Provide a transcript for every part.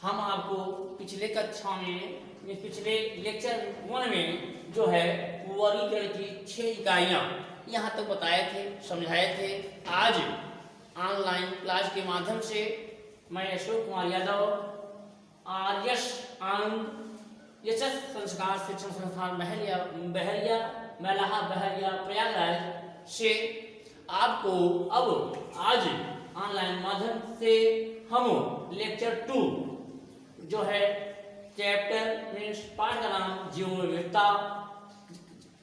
हम आपको पिछले कक्षा में पिछले लेक्चर 1 में जो है वर्गीकरण की 6 इकाइयाँ यहाँ तक बताए थे, समझाए थे। आज ऑनलाइन क्लास के माध्यम से मैं अशोक कुमार यादव आर्यस आनंद यशस संस्कार शिक्षण संस्थान बहरिया मेलाहा बहरिया प्रयागराज से आपको अब आज ऑनलाइन माध्यम से हम लेक्चर 2 जो है चैप्टर मीन्स पाठ का नाम जीव विविधता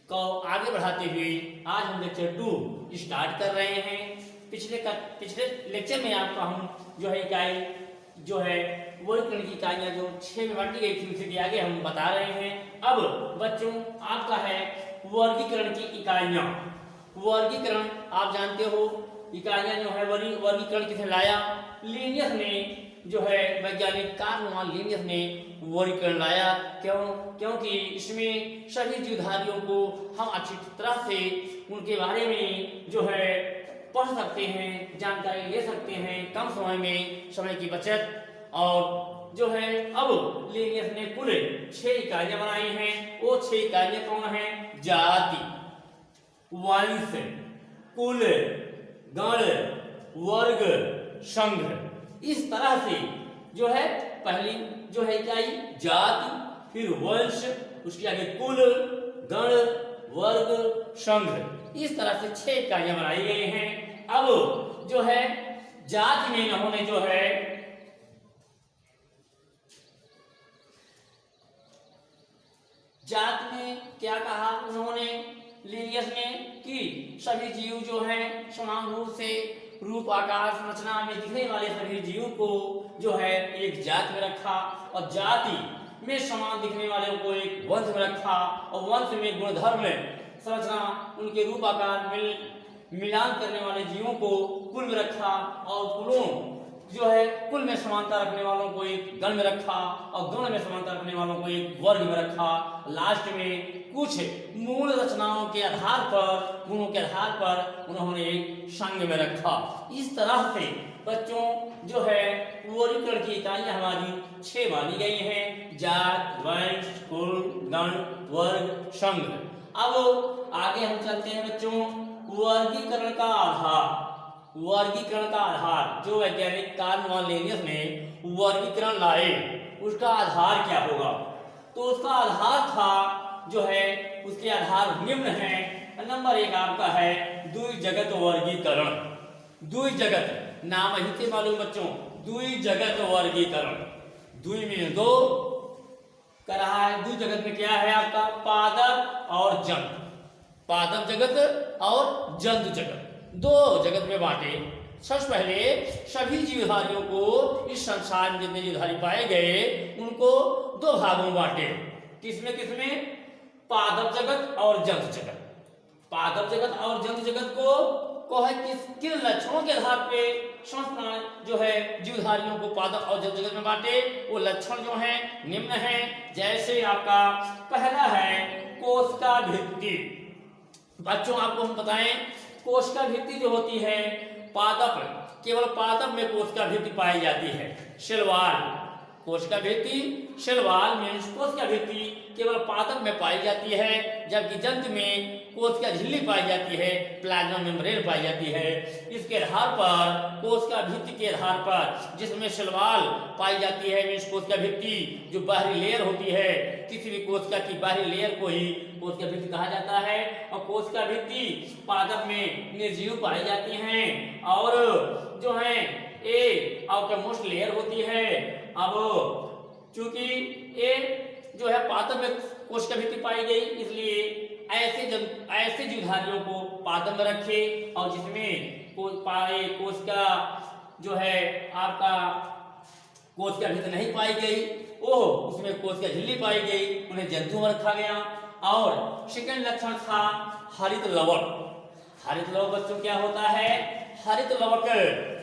को आगे बढ़ाते हुए आज हम लेक्चर 2 स्टार्ट कर रहे हैं। पिछले लेक्चर में आपका हम जो है इकाई जो है वर्गीकरण की इकाइयाँ जो 6 में बांटी गई थी उसे आगे हम बता रहे हैं। अब बच्चों आपका है वर्गीकरण की इकाइयाँ। वर्गीकरण आप जानते हो, इकाइयाँ जो है वर्गीकरण किसे लाया? लीनियस ने जो है वैज्ञानिक कार्ल लीनियस ने वर्गीकरण लाया। क्योंकि इसमें सभी जीवधारियों को हम अच्छी तरह से उनके बारे में जो है पढ़ सकते हैं, जानकारी ले सकते हैं कम समय में, समय की बचत। और जो है अब लीनियस ने कुल 6 इकाइयाँ बनाई हैं। वो 6 इकाइयाँ कौन हैं? जाति, वंश, कुल, गण, वर्ग, संघ। इस तरह से जो है पहली जो है इकाई जाति, फिर वंश, उसके आगे कुल, गण, वर्ग, संघ। इस तरह से 6 इकाइयां बनाई गई हैं। अब जो है जाति में इन्होंने जो है जाति में क्या कहा उन्होंने लीनियस ने कि सभी जीव जो हैं समान रूप से रूप, आकार, संरचना में दिखने वाले सभी जीव को जो है एक जाति में रखा, और जाति में समान दिखने वाले को एक वंश में रखा, और वंश में गुणधर्म, संरचना, उनके रूप आकार मिलान करने वाले जीवों को कुल में रखा, और कुलों जो है कुल में समानता रखने वालों को एक गण में रखा, और गण में समानता रखने वालों को एक वर्ग में रखा। लास्ट में कुछ मूल रचनाओं के आधार पर, गुणों के आधार पर उन्होंने एक संघ में रखा। इस तरह से बच्चों जो है वर्गीकरण की इकाइयां हमारी 6 मानी गई हैं: जात, वंश, कुल, गण, वर्ग, संघ। अब आगे हम चलते हैं बच्चों। वर्गीकरण का आधार, वर्गीकरण का आधार जो वैज्ञानिक कार्ल लीनियस ने वर्गीकरण लाए उसका आधार क्या होगा? तो उसका आधार था जो है उसके आधार निम्न है। नंबर 1 आपका है द्विजगत वर्गीकरण। द्विजगत नाम ही से मालूम बच्चों, द्विजगत वर्गीकरण। द्वि में 2 कर रहा है। द्विजगत में क्या है आपका? पादप और जंतु। पादप जगत और जंतु जगत, 2 जगत में बांटे। सबसे पहले सभी जीवधारियों को, इस संसार में जितने जीवधारी पाए गए उनको 2 भागों में बांटे। किसमें? पादप जगत और जंतु जगत। पादप जगत और जंतु जगत को है किन लक्षणों के आधार पे संस्कृत जो है जीवधारियों को पादप और जंतु जगत में बांटे? वो लक्षण जो हैं निम्न हैं। जैसे आपका पहला है कोशिका भित्ति। बच्चों आपको हम बताएं, कोशिका भित्ति जो होती है पादप, केवल पादप में कोशिका भित्ति पाई जाती है। शेलवाल, कोशिका भित्ति, शेलवाल मीन्स कोशिका भित्ति केवल पादप में पाई जाती है, जबकि जंतु में कोशिका झिल्ली पाई जाती है, प्लाज्मा मेम्ब्रेन पाई जाती है। इसके आधार पर कोशिका भित्ति के आधार पर जिसमें शेलवाल पाई जाती है मीन्स कोशिका भित्ति जो बाहरी लेयर होती है, किसी भी कोशिका की बाहरी लेयर को ही कोशिका भित्ति कहा जाता है। और कोशिका भित्ति पादप में निर्जीव पाई जाती हैं, और जो है ए आउटर मोस्ट लेयर होती है। अब चूंकि ए जो है पादप में कोशिका भित्ति पाई गई, इसलिए ऐसे जीवधारियों को पादप में रखे, और जिसमें कोशिका जो है आपका कोशिका भित्ति नहीं पाई गई, उसमें कोशिका झिल्ली पाई गई, उन्हें जंतु में रखा गया। और सेकंड लक्षण था हरित लवक। हरित लवक बच्चों क्या होता है? हरित लवक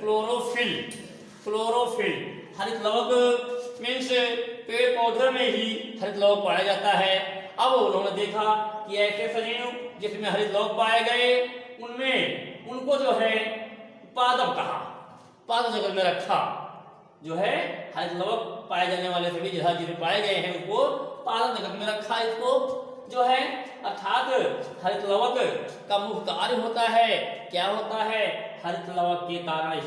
क्लोरोफिल। हरित लवक मीन्स पेड़ पौधे में ही हरित लवक पाया जाता है। अब उन्होंने देखा कि ऐसे सजीव जिसमें हरित लवक पाए गए उनको जो है पादप कहा, पादप जगत में रखा। जो है हरित लवक पाए जाने वाले सभी जगह जिन्हें पाए गए हैं उसको पादप जगत में रखा। इसको जो है अर्थात हरित लवक का मुख्य कार्य होता है, क्या होता है, हरित लवक के कारण।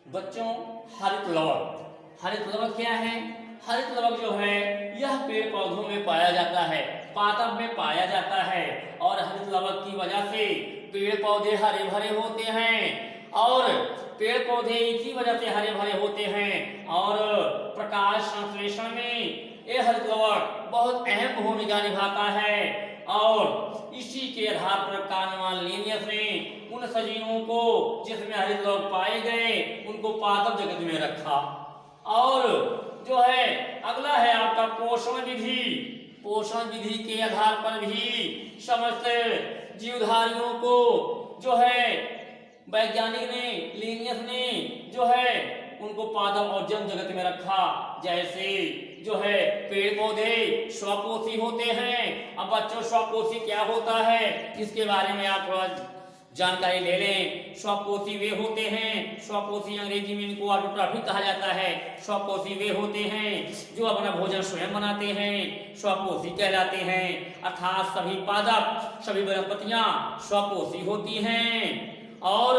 बच्चों हरित लवक क्या है? हरित लवक जो है यह पेड़ पौधों में पाया जाता है, पादप में पाया जाता है और हरित लवक की वजह से पेड़ पौधे हरे भरे होते हैं और पेड़ पौधे इसी वजह से हरे भरे होते हैं और प्रकाश संश्लेषण में यह हरित लवक बहुत अहम भूमिका निभाता है और इसी के आधार पर कानमान लिनियस ने उन सजीवों को जिसमें हरित लवक पाए गए उनको पादप जगत में रखा। और जो है अगला है आपका पोषण विधि। पोषण विधि के आधार पर भी समस्त जीवधारियों को जो है वैज्ञानिक ने लिनियस ने जो है उनको पादप और जन जगत में रखा। जैसे जो है पेड़ पौधे स्वपोषी होते हैं। अब बच्चों स्वपोषी क्या होता है इसके बारे में आप थोड़ा जानकारी ले लें। स्वपोषी वे होते हैं, स्वपोषी अंग्रेजी में इनको ऑटोट्रॉफिक कहा जाता है। स्वपोषी वे होते हैं जो अपना भोजन स्वयं बनाते हैं, स्वपोषी कहलाते हैं। अर्थात सभी पादप सभी वनस्पतियां स्वपोषी होती हैं। और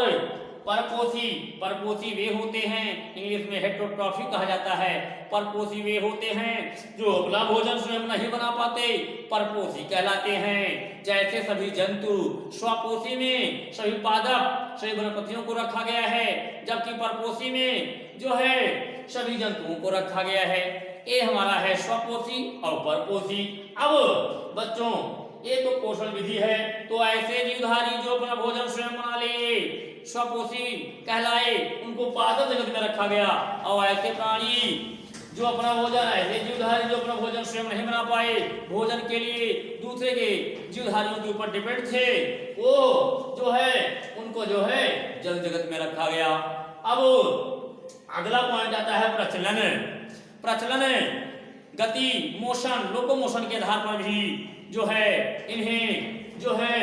परपोषी वे होते हैं, इंग्लिश में हेटेरोट्रॉफिक कहा जाता है। परपोषी वे होते हैं जो अपना भोजन स्वयं नहीं बना पाते, परपोषी कहलाते हैं। जैसे सभी जंतु स्वपोषी में सभी पादप सभी वनस्पतियों को रखा गया है, जबकि परपोषी में जो है सभी जंतुओं को रखा गया है। ये हमारा है स्वपोषी और परपोषी। अब बच्चों ये तो पोषण विधि है। तो ऐसे जीवधारी जो अपना भोजन स्वयं बना ले स्वपोषी कहलाए, उनको पादप जगत में रखा गया। और ऐसे प्राणी जो अपना भोजन, ऐसे जीवधारी जो अपना भोजन स्वयं नहीं बना पाए, भोजन के लिए दूसरे के जीवधारियों के ऊपर डिपेंड थे, वो जो है उनको जो है जल जगत में रखा गया। अब अगला पॉइंट आता है प्रचलन। गति, मोशन, लोकोमोशन के आधार पर भी जो है इन्हें जो है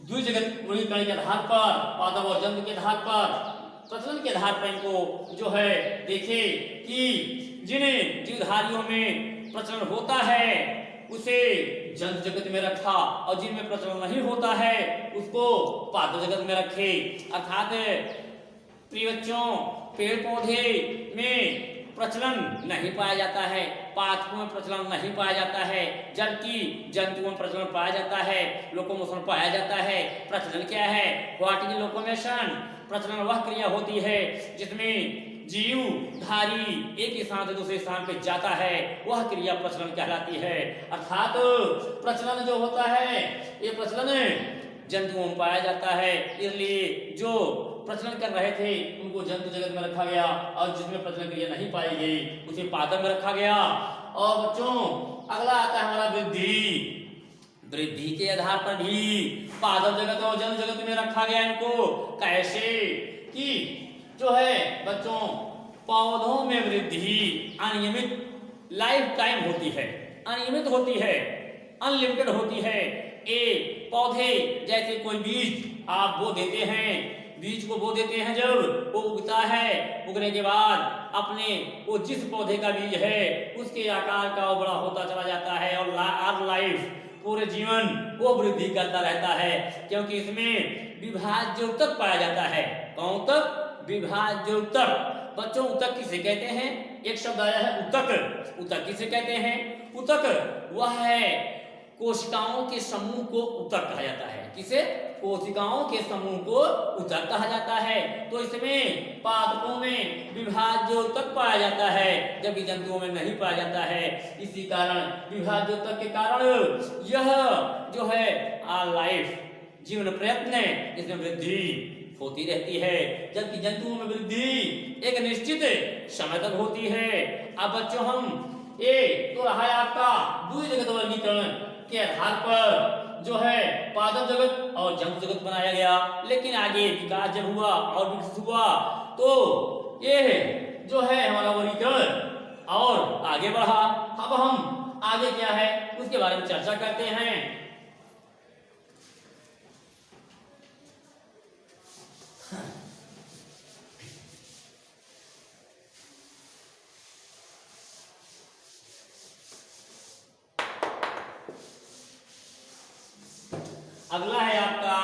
द्विजगत वर्गीकरण के आधार पर, पादप और जंतु के आधार पर, प्रचलन के आधार पर इनको जो है देखे कि जिन जीवधारियों में प्रचलन होता है उसे जंतु जगत में रखा और जिनमें प्रचलन नहीं होता है उसको पादप जगत में रखे। अर्थात प्रिय बच्चों पेड़ पौधे में प्रचलन नहीं पाया जाता है, पादपों में प्रचलन नहीं पाया जाता है, जबकि जंतुओं में प्रचलन पाया जाता है, लोकोमोशन पाया जाता है। प्रचलन क्या है? What is locomotion? प्रचलन वह क्रिया होती है जिसमें जीवधारी एक स्थान से दूसरे स्थान पे जाता है, वह क्रिया प्रचलन कहलाती है। अर्थात प्रचलन जो होता है ये प्रचलन जंतुओं में पाया जाता है, इसलिए जो प्रचलन कर रहे थे उनको जंतु जगत में रखा गया और जिसमें प्रचलन क्रिया नहीं पाई गई उसे पादप में रखा गया। और बच्चों अगला आता है हमारा वृद्धि के आधार पर भी पादप जगत और जंतु जगत में रखा गया इनको। कैसे कि जो है बच्चों पौधों में वृद्धि अनियमित लाइफ टाइम होती है, अनियमित होती है, अनलिमिटेड होती है। ए पौधे जैसे कोई बीज आप बो देते हैं, बीज को बो देते हैं, जब वो उगता है, उगने के बाद अपने वो जिस पौधे का बीज है उसके आकार का वो बड़ा होता चला जाता है और लाइफ पूरे जीवन वो वृद्धि करता रहता है, क्योंकि इसमें विभाज्य ऊतक पाया जाता है। कौन ऊतक? विभाज्य ऊतक। बच्चों ऊतक किसे कहते हैं? एक शब्द आया है ऊतक। ऊतक किसे कहते हैं? ऊतक वह है कोशिकाओं के समूह को ऊतक कहा जाता है। किसे? कोशिकाओं के समूह को ऊतक कहा जाता है। तो इसमें पादपों में विभाज्य ऊतक पाया जाता है, जबकि जंतुओं में नहीं पाया जाता है। इसी कारण विभाज्य ऊतक के कारण यह जो है लाइफ जीवन प्रयत्न इसमें वृद्धि होती रहती है, जबकि जंतुओं में वृद्धि एक निश्चित समय तक होती है। अब बच्चों हम ये तो रहा है आपका द्विजगत वर्गीकरण के आधार पर जो है पादप जगत और जंतु जगत बनाया गया। लेकिन आगे विकास जब हुआ और विकसित हुआ तो ये जो है हमारा वर्गीकरण और आगे बढ़ा। अब हम आगे क्या है उसके बारे में चर्चा करते हैं। अगला है आपका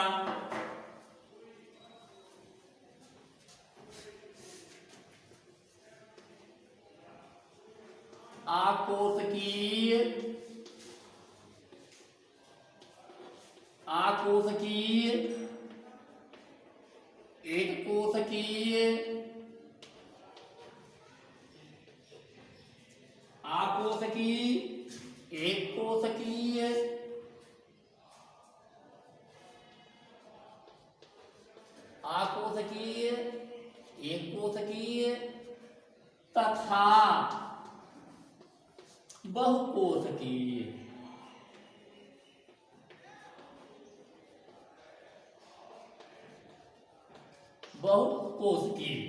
आकोशकीय, आकोशकीय, एक कोशकीय, आकोशकीय, एक कोशकीय, आकोशकीय, एक कोशकीय तथा बहुकोशकीय। बहुकोशकीय।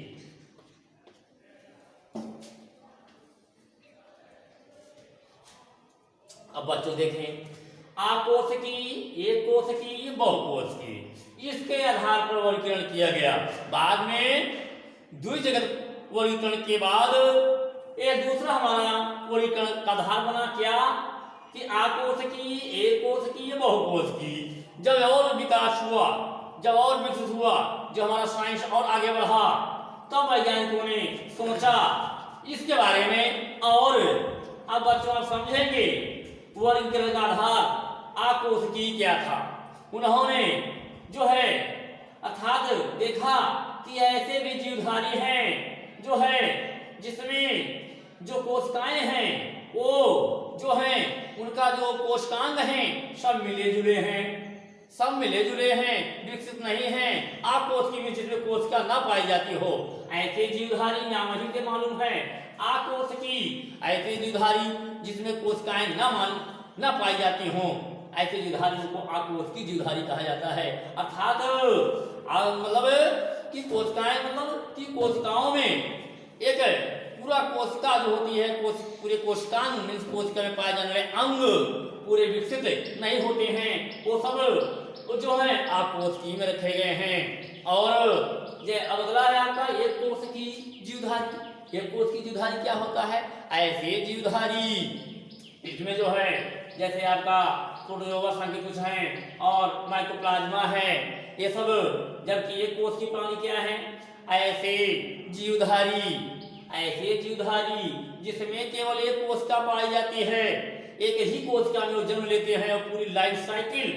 अब बच्चों देखें, आकोशकीय, एक कोशकीय, बहुकोशकीय, इसके आधार पर वर्गीकरण किया गया। बाद में द्विजगत वर्गीकरण के बाद ये दूसरा हमारा वर्गीकरण का आधार बना क्या कि आकोशकीय, एक कोशकीय, बहुकोशकीय। जब और विकास हुआ, जब और विकसित हुआ, जो हमारा साइंस और आगे बढ़ा, तब वैज्ञानिकों ने सोचा इसके बारे में। और अब बच्चों आप समझेंगे वर्गीकरण का आधार आकोशकीय क्या था। उन्होंने जो है अर्थात देखा कि ऐसे भी जीवधारी हैं जो है जिसमें जो कोशिकाएं हैं वो जो हैं उनका जो कोशिकांग हैं सब मिले जुले हैं, सब मिले जुले हैं, विकसित नहीं हैं। आकोश की जिसमें कोशिका न पाई जाती हो, ऐसे जीवधारी नाम ही से मालूम है आकोश की। ऐसे जीवधारी जिसमें कोशिकाएं न पाई जाती हो, ऐसे जीवधारियों को आकोश की जीवधारी कहा जाता है। अर्थात मतलब कि कोशिकाएं मतलब कि कोशिकाओं में एक पूरा कोशिका जो होती है, पूरे कोशिकांग मीन्स कोशिका में पाए जाने वाले अंग पूरे विकसित नहीं होते हैं, वो सब जो है आकोशकीय में रखे गए हैं। और ये अगला है आपका एक कोश की जीवधारी। एक कोश की जीवधारी क्या होता है? ऐसे जीवधारी इसमें जो है जैसे आपका प्रोटोजोआ संख्या कुछ है और माइकोप्लाज्मा है, ये सब। जबकि एक कोश की प्राणी क्या है? ऐसे जीवधारी, ऐसे जीवधारी जिसमें केवल एक कोशिका पाई जाती है, एक ही कोशिका में वो जन्म लेते हैं और पूरी लाइफ साइकिल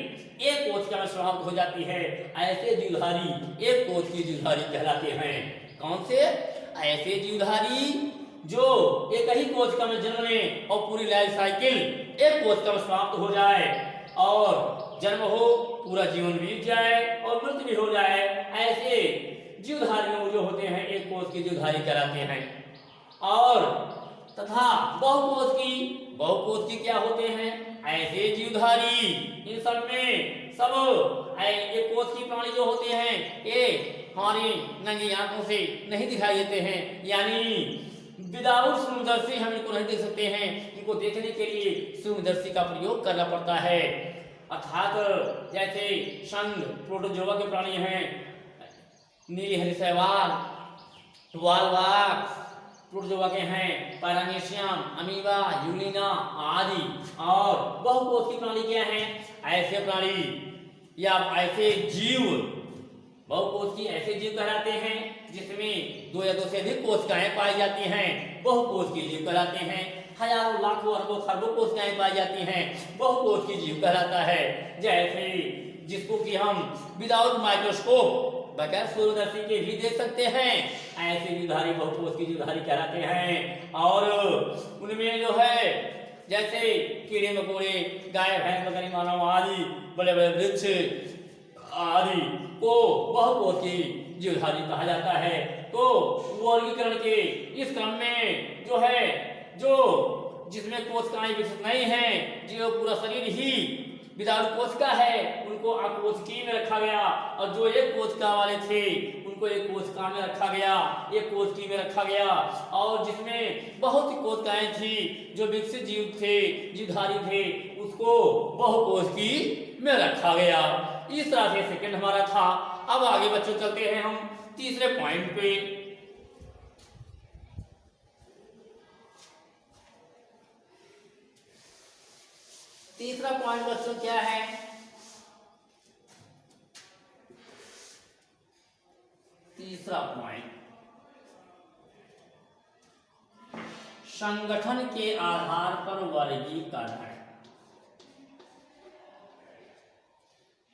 एक कोशिका में समाप्त हो जाती है। ऐसे जीवधारी एक कोश की जीवधारी कहलाते हैं। कौन से? ऐसे जीवधारी जो एक ही कोशिका में जन्म ले और पूरी लाइफ साइकिल एक कोशिका में समाप्त हो जाए और जन्म हो, पूरा जीवन बीत जाए और मृत्यु भी हो जाए, ऐसे जीवधारियों जो होते हैं एक कोश की जीवधारी कहलाते हैं। और तथा बहुकोश की क्या होते हैं? ऐसे जीवधारी, इन सब में सब एक कोश की प्राणी जो होते हैं ये हमारी नंगी आंखों से नहीं दिखाई देते हैं, यानी विदाउट सूक्ष्मदर्शी हम इनको नहीं देख सकते हैं। इनको देखने के लिए सूक्ष्मदर्शी का प्रयोग करना पड़ता है। अर्थात जैसे संघ प्रोटोजोआ के प्राणी हैं, नीली हरी शैवाल, वालवाक्स प्रोटोजोआ के हैं, पैरामीशियम, अमीबा, यूलिना आदि। और बहुकोश की प्राणी क्या हैं? ऐसे प्राणी या ऐसे जीव, बहुकोश की ऐसे जीव कहलाते हैं जिसमें दो या दो से अधिक कोशिकाएं पाई जाती हैं, बहुकोश की जीव कहलाते हैं। हजारों लाखों अरबों खरबों कोशिकाएं पाई जाती हैं, बहुकोश की जीव कहलाता है। जैसे जिसको कि हम विदाउट माइक्रोस्कोप बगैर सूर्यदर्शी के भी देख सकते हैं, ऐसे जीवधारी बहुकोश की जीवधारी कहलाते हैं। और उनमें जो है जैसे कीड़े मकोड़े, गाय भैंस बकरी मानव आदि बड़े बड़े वृक्ष आदि को बहुकोश की जीवधारी कहा जाता है। तो वर्गीकरण के इस क्रम में जो है जो जिसमें कोशिकाएं विकसित नहीं हैं, जो पूरा शरीर ही विदाउट कोशिका है, उनको अकोशिकीय में रखा गया। और जो एक कोशिका वाले थे उनको एक कोशिका में रखा गया, एक कोशिकीय में रखा गया। और जिसमें बहुत सी कोशिकाएं थी जो विकसित जीव थे, जीवधारी थे, उसको बहुकोशिकीय में रखा गया। इस तरह से सेकंड हमारा था। अब आगे बच्चों चलते हैं हम तीसरे पॉइंट पे। तीसरा पॉइंट बच्चों क्या है? संगठन के आधार पर वर्गीकरण।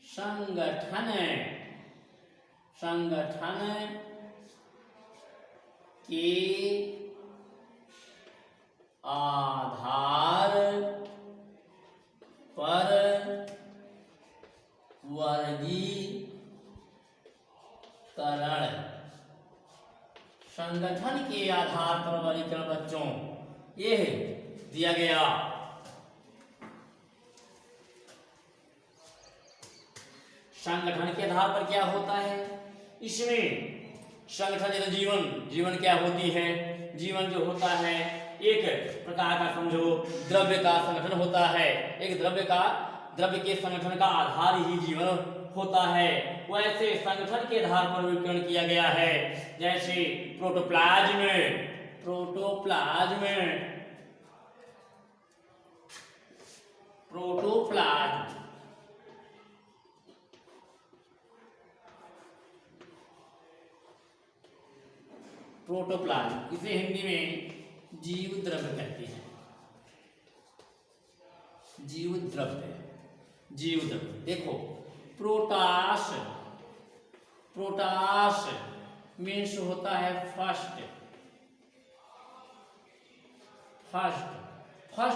संगठन के आधार पर वर्गीकरण। संगठन के आधार पर वर्गीकरण बच्चों ये दिया गया। संगठन के आधार पर क्या होता है, इसमें संगठन जैसे जीवन क्या होती है, जीवन जो होता है एक प्रकार का समझो द्रव्य का संगठन होता है। एक द्रव्य के संगठन का आधार ही जीवन होता है। वैसे संगठन के आधार पर वर्गीकरण किया गया है। जैसे प्रोटोप्लाज्म इसे हिंदी में जीव द्रव्य कहते हैं। जीव द्रव्य देखो, प्रोटास मीन्स होता है फर्स्ट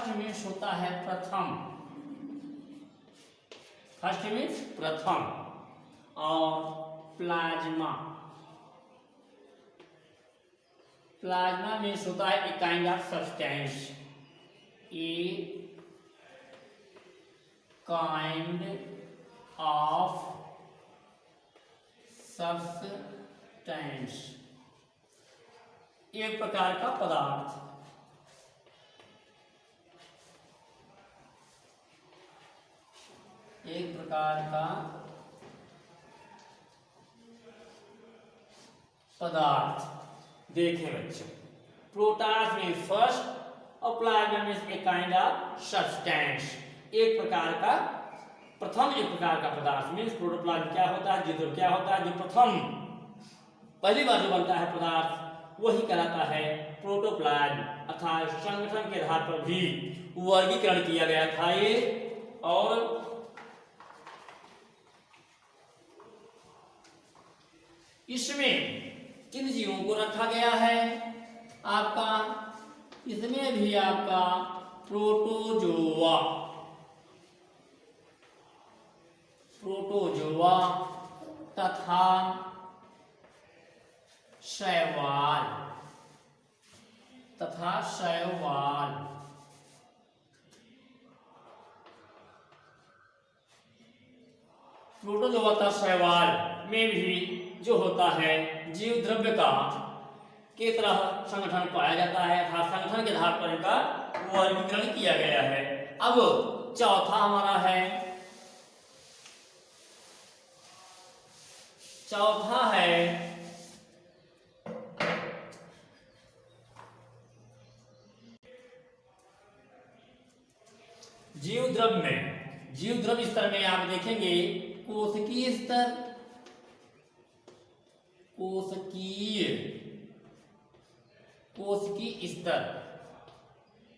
मीन्स होता है प्रथम। और प्लाज्मा मीन्स होता है a kind of substance. Kind of substance, एक प्रकार का पदार्थ। एक प्रकार का पदार्थ। देखें बच्चों, प्रोटास मीन्स फर्स्ट और plasma means a kind of substance, एक प्रकार का पदार्थ। मीन्स प्रोटोप्लाज्म क्या होता है, जो क्या होता है, जो प्रथम पहली बार जो बनता है पदार्थ वही कहलाता है प्रोटोप्लाज्म। अर्थात संगठन के आधार पर भी वर्गीकरण किया गया था ये। और इसमें किन जीवों को रखा गया है आपका, इसमें भी आपका प्रोटोजोआ तथा शैवाल प्रोटोजोआ तथा शैवाल में भी जो होता है जीव द्रव्य का के तरह संगठन पाया जाता है। अर्थात संगठन के आधार पर इनका वर्गीकरण किया गया है। अब चौथा हमारा है, जीव द्रव्य स्तर में आप देखेंगे कोशिकीय स्तर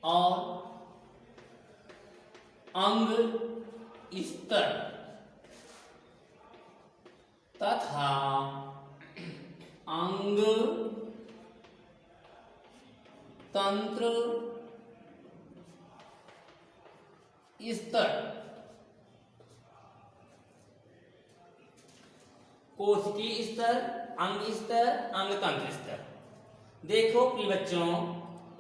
और अंग स्तर तथा अंग तंत्र स्तर। कोशिकीय स्तर, अंग तंत्र स्तर। देखो प्रिय बच्चों,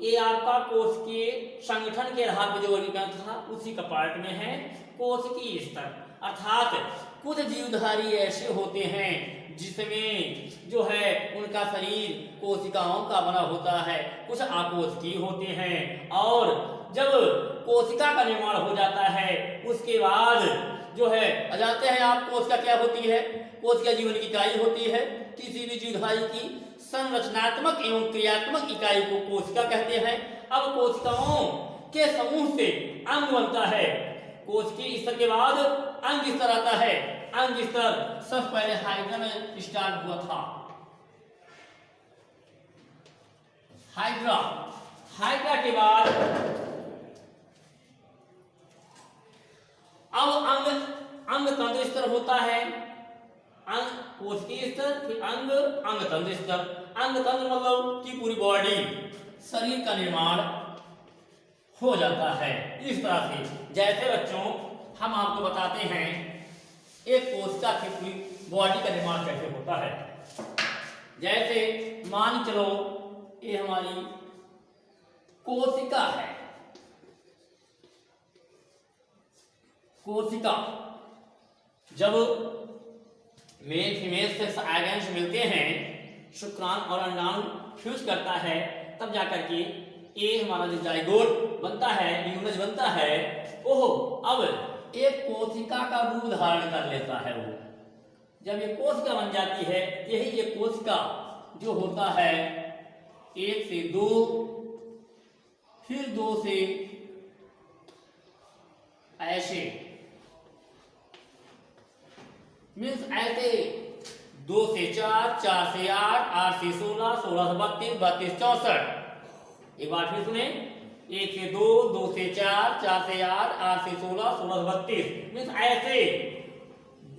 ये आपका कोशिकीय संगठन के आधार पर जो वर्गीकरण था उसी का पार्ट में है कोशिकीय स्तर। अर्थात कुछ जीवधारी ऐसे होते हैं जिसमें जो है उनका शरीर कोशिकाओं का बना होता है, कुछ अकोशिकीय होते हैं। और जब कोशिका का निर्माण हो जाता है उसके बाद जो है जानते हैं आप कोशिका क्या होती है, कोशिका जीवन की इकाई होती है। किसी भी जीवधारी की संरचनात्मक एवं क्रियात्मक इकाई को कोशिका कहते हैं। अब कोशिकाओं के समूह से अंग बनता है। कोशिकीय स्तर के बाद अंग स्तर आता है। अंग स्तर सबसे पहले हाइड्रा में स्टार्ट हुआ था। हाइड्रा के बाद अब अंग अंग तंत्र स्तर होता है, अंग कोशिकीय स्तर, फिर अंग अंग तंत्र स्तर। अंग तंत्र मतलब कि पूरी बॉडी शरीर का निर्माण हो जाता है इस तरह से। जैसे बच्चों हम आपको बताते हैं एक कोशिका की पूरी बॉडी का निर्माण कैसे होता है। जैसे मान चलो ये हमारी कोशिका है, कोशिका जब मेल फीमेल सेक्स ऑर्गन्स मिलते हैं, शुक्राणु और अंडाणु फ्यूज करता है, तब जाकर के ये हमारा जो जाइगोट बनता है, यूनिट बनता है, ओह अब एक कोशिका का रूप धारण कर लेता है। वो जब ये कोशिका बन जाती है, यही ये कोशिका जो होता है 1 से 2, फिर 2 से ऐसे मीन्स ऐसे 2 से 4, 4 से 8, 8 से 16, 16 से 32, 32 64। एक बार फिर सुने, 1 से 2, 2 से 4, 4 से 8, 8 से 16, 16 से 32। मीन्स ऐसे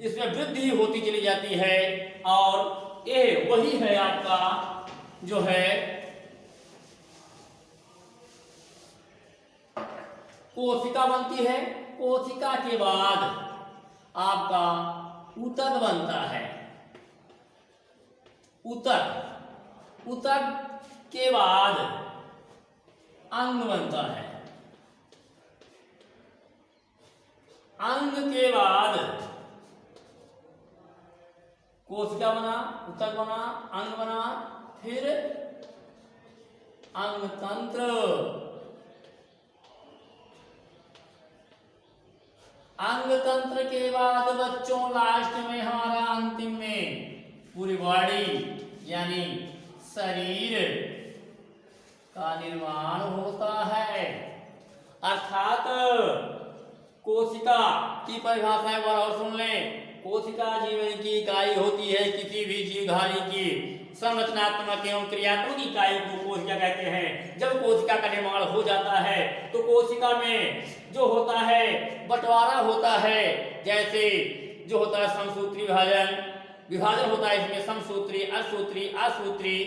इसमें वृद्धि होती चली जाती है। और ये वही है आपका जो है कोशिका बनती है। कोशिका के बाद आपका ऊतक बनता है। ऊतक, ऊतक के बाद अंग बनता है। अंग के बाद कोशिका बना, ऊतक बना, अंग बना, फिर अंग तंत्र। अंग तंत्र के बाद बच्चों लास्ट में हमारा अंतिम में पूरी बॉडी यानी शरीर का निर्माण होता है। अर्थात कोशिका की परिभाषा एक बार और सुन लें। कोशिका जीवन की इकाई होती है। किसी भी जीवधारी की संरचनात्मक एवं क्रियात्मक इकाई को कोशिका कहते हैं। जब कोशिका का निर्माण हो जाता है तो कोशिका में जो होता है बंटवारा होता है। जैसे जो होता है समसूत्री विभाजन, विभाजन होता है इसमें समसूत्री, असूत्री, असूत्री।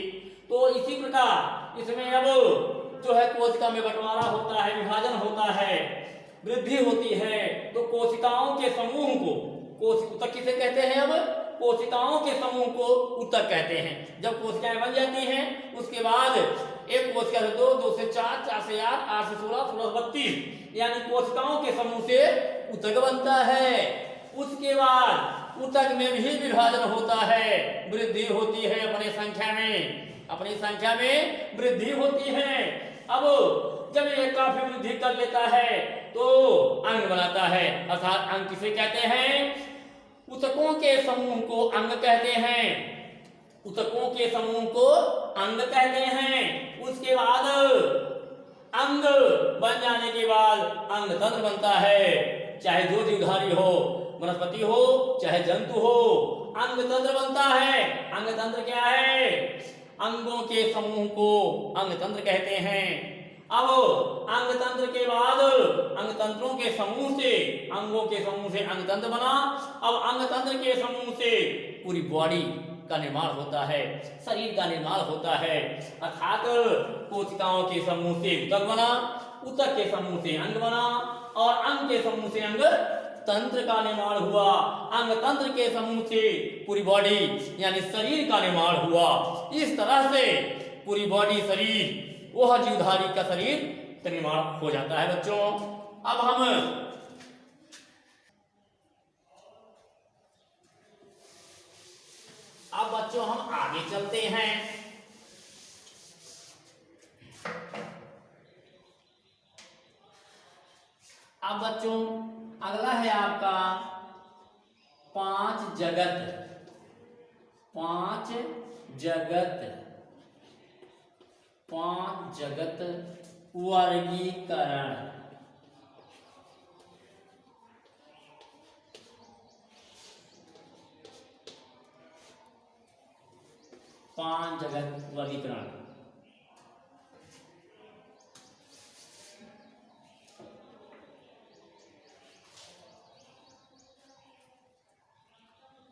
तो इसी प्रकार इसमें अब जो है कोशिका में बंटवारा होता है, विभाजन होता है, वृद्धि होती है। तो कोशिकाओं के समूह को ऊतक किसे कहते हैं? अब कोशिकाओं के समूह को ऊतक कहते हैं। जब कोशिकाएं बन जाती हैं उसके बाद एक कोशिका से 2, 2 से 4, 4 से 8, 8 से 16, 16 से 32 यानी कोशिकाओं के समूह से ऊतक बनता है। उसके बाद ऊतक में भी विभाजन होता है, वृद्धि होती है अपनी संख्या में, अपनी संख्या में वृद्धि होती है। अब जब ये काफी वृद्धि कर लेता है तो अंग बनाता है। अर्थात अंग किसे कहते हैं? ऊतकों के समूह को अंग कहते हैं। ऊतकों के समूह को अंग कहते हैं। उसके बाद अंग बन जाने के बाद अंग तंत्र बनता है। चाहे जो जीवधारी हो, वनस्पति हो चाहे जंतु हो, अंग तंत्र बनता है। अंग तंत्र क्या है? अंगों के समूह को अंग तंत्र कहते हैं। अब अंग तंत्र के बाद अंग तंत्रों के समूह से, अंगों के समूह से अंग तंत्र बना। अब अंग तंत्र के समूह से पूरी बॉडी का निर्माण होता है, शरीर का निर्माण होता है। अर्थात कोशिकाओं के समूह से ऊतक बना, ऊतक के समूह से अंग बना और अंग के समूह से अंग तंत्र का निर्माण हुआ। अंग तंत्र के समूह से पूरी बॉडी यानी शरीर का निर्माण हुआ। इस तरह से पूरी बॉडी, शरीर, वह जीवधारी का शरीर का निर्माण हो जाता है। बच्चों अब बच्चों हम आगे चलते हैं। अब बच्चों अगला है आपका 5 जगत। 5 जगत, 5 जगत वर्गीकरण। 5 जगत वर्गीकरण।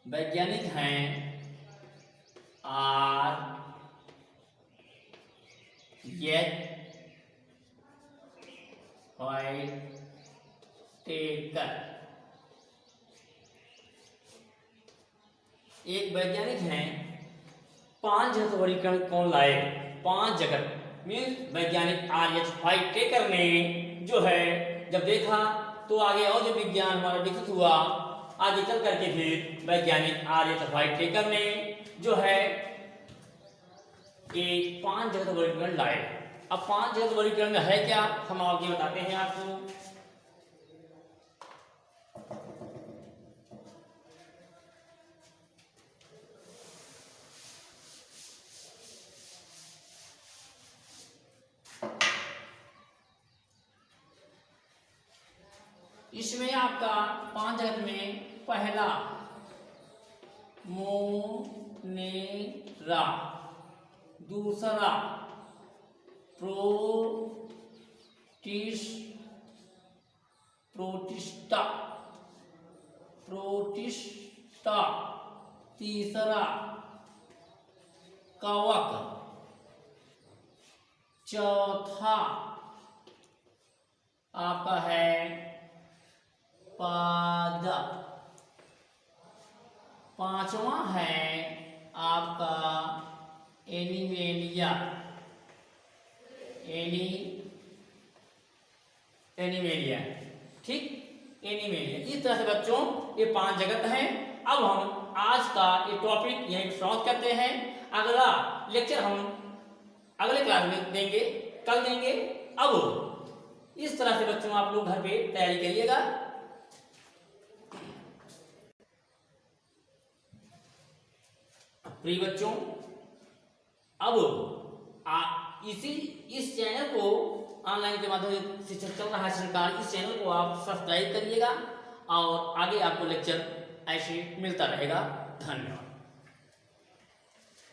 वैज्ञानिक हैं आर एच व्हाइटेकर। एक वैज्ञानिक हैं, 5 जगत वर्गीकरण कौन लाए? 5 जगत मीन्स वैज्ञानिक आर एच व्हाइटेकर ने जो है जब देखा तो आगे और जो विज्ञान हमारा विकसित हुआ, आगे चल करके फिर वैज्ञानिक आर एच व्हाइटेकर ने जो है ये 5 जगत वर्गीकरण लाए। अब 5 जगत वर्गीकरण में है क्या, हम आगे बताते हैं आपको। इसमें आपका 5 जगत में पहला मोनेरा, दूसरा प्रोटिस्टा, तीसरा कवक, चौथा आपका है पादा, पांचवा है आपका एनिमेलिया, एनिमेलिया, ठीक, एनिमेलिया। इस तरह से बच्चों ये 5 जगत हैं। अब हम आज का ये टॉपिक यहीं समाप्त करते हैं। अगला लेक्चर हम अगले क्लास में देंगे, कल देंगे। अब इस तरह से बच्चों आप लोग घर पे तैयारी करिएगा। प्रिय बच्चों, अब इस चैनल को ऑनलाइन के माध्यम से शिक्षण चल रहा है सरकार, इस चैनल को आप सब्सक्राइब करिएगा और आगे आपको लेक्चर ऐसे मिलता रहेगा। धन्यवाद।